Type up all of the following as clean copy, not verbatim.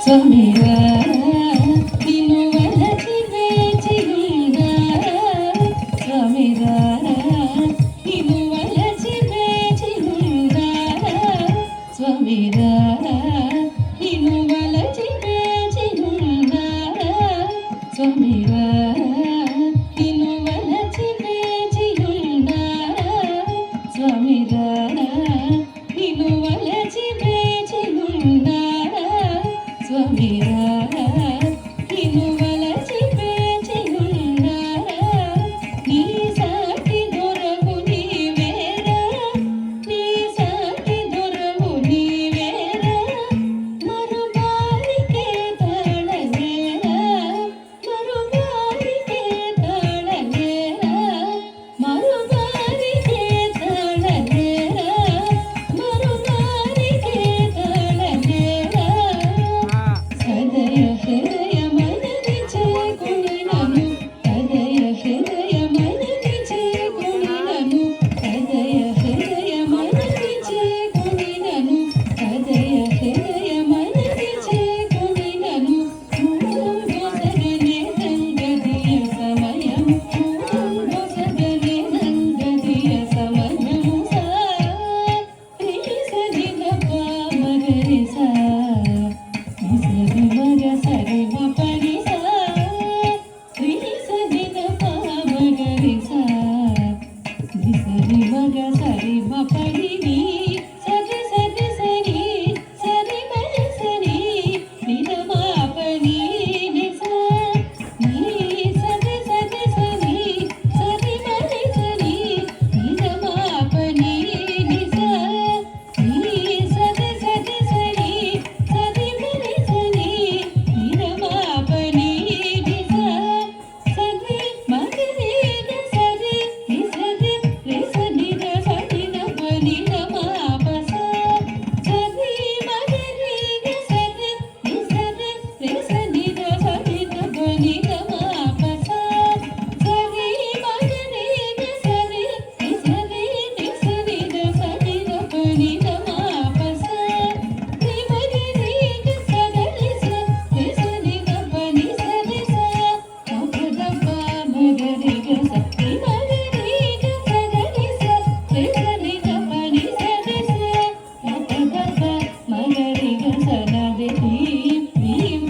స్వామిరా నిన్ను వలచి వేచియుండా స్వామిరా నిన్ను వలచి వేచియుండా స్వామిరా నిన్ను వలచి వేచియుండా స్వామిరా నిన్ను వలచి వేచియుండా స్వామిరా నిన్ను వలచి వేచియుండా స్వామిరా నిన్ను వలచి వేచియుండా నీ సాటి దొరవు నీవేరా నీ సాటి దొరవు నీవేరా మరుగాలికే తాళలేరా మరుగాలికే తాళలేరా మరుగాలికే తాళలేరా మరుగాలికే తాళలేరా సదయ హృదయ మనది చేకొనినను సదయ హృదయ మనది చేకొనినను సదయ హృదయ మనది చేకొనినను సదయ హృదయ మనది చేకొనినను మూలొసగనే సంగతియ సమయం మూలొసగనే సంగతియ సమయము సా శ్రీ సరిగ మగరి సా సరి మగ సరి మ పరి సా శ్రీ సరి ద ప మగరి సా సరి మగ సరి మ పరి ని సరి సరి సరి సరి మరి సరి నిద మా పని ని సా ని సరి సరి సరి సరి మరి సరి నిద మా పని ని సా ని సరి సరి సరి సరి మరి సరి నిద మా పని ని సా సరి మగరి ద సరి ని సరి రి సరి ద సరి ద పని ద మా ప సా సరి మగరి ద సరి ని సరి రి సరి ద సరి ద పని ద మా ప సా సరి మగరి ద సరి ని సరి రి సరి ద సరి ద పని ద మా ప సా రి మగరి ద సగరి స రి సరి ద పని సరి సా మ ప ద ప మగరి గ స రి మగరి ద సగరి స రి సరి ద పని సరి సా మ ప ద ప మగరి గ స న ది భీం భీం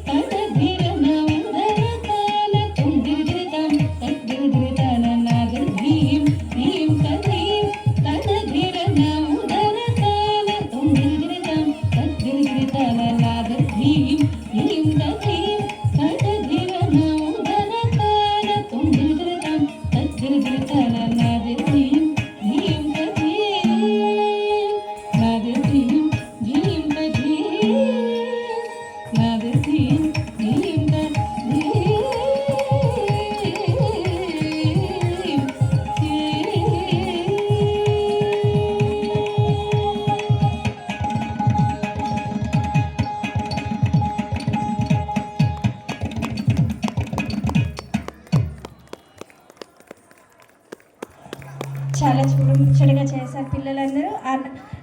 తన ధీర నౌదర తాల తుందిరితం తద్దిరితన నాద భీం భీం భీం తన ధీర నౌదర తాల తుందిరితం తద్దిరితన నాద భీం భీం భీం తన ధీర నౌదర తాల తుందిరితం తద్దిరితన నాద భీం భీం భీం నాద భీం భీం భీం నాద భీం భీం చాలా చూడముచ్చటగా చేశారు పిల్లలందరూ.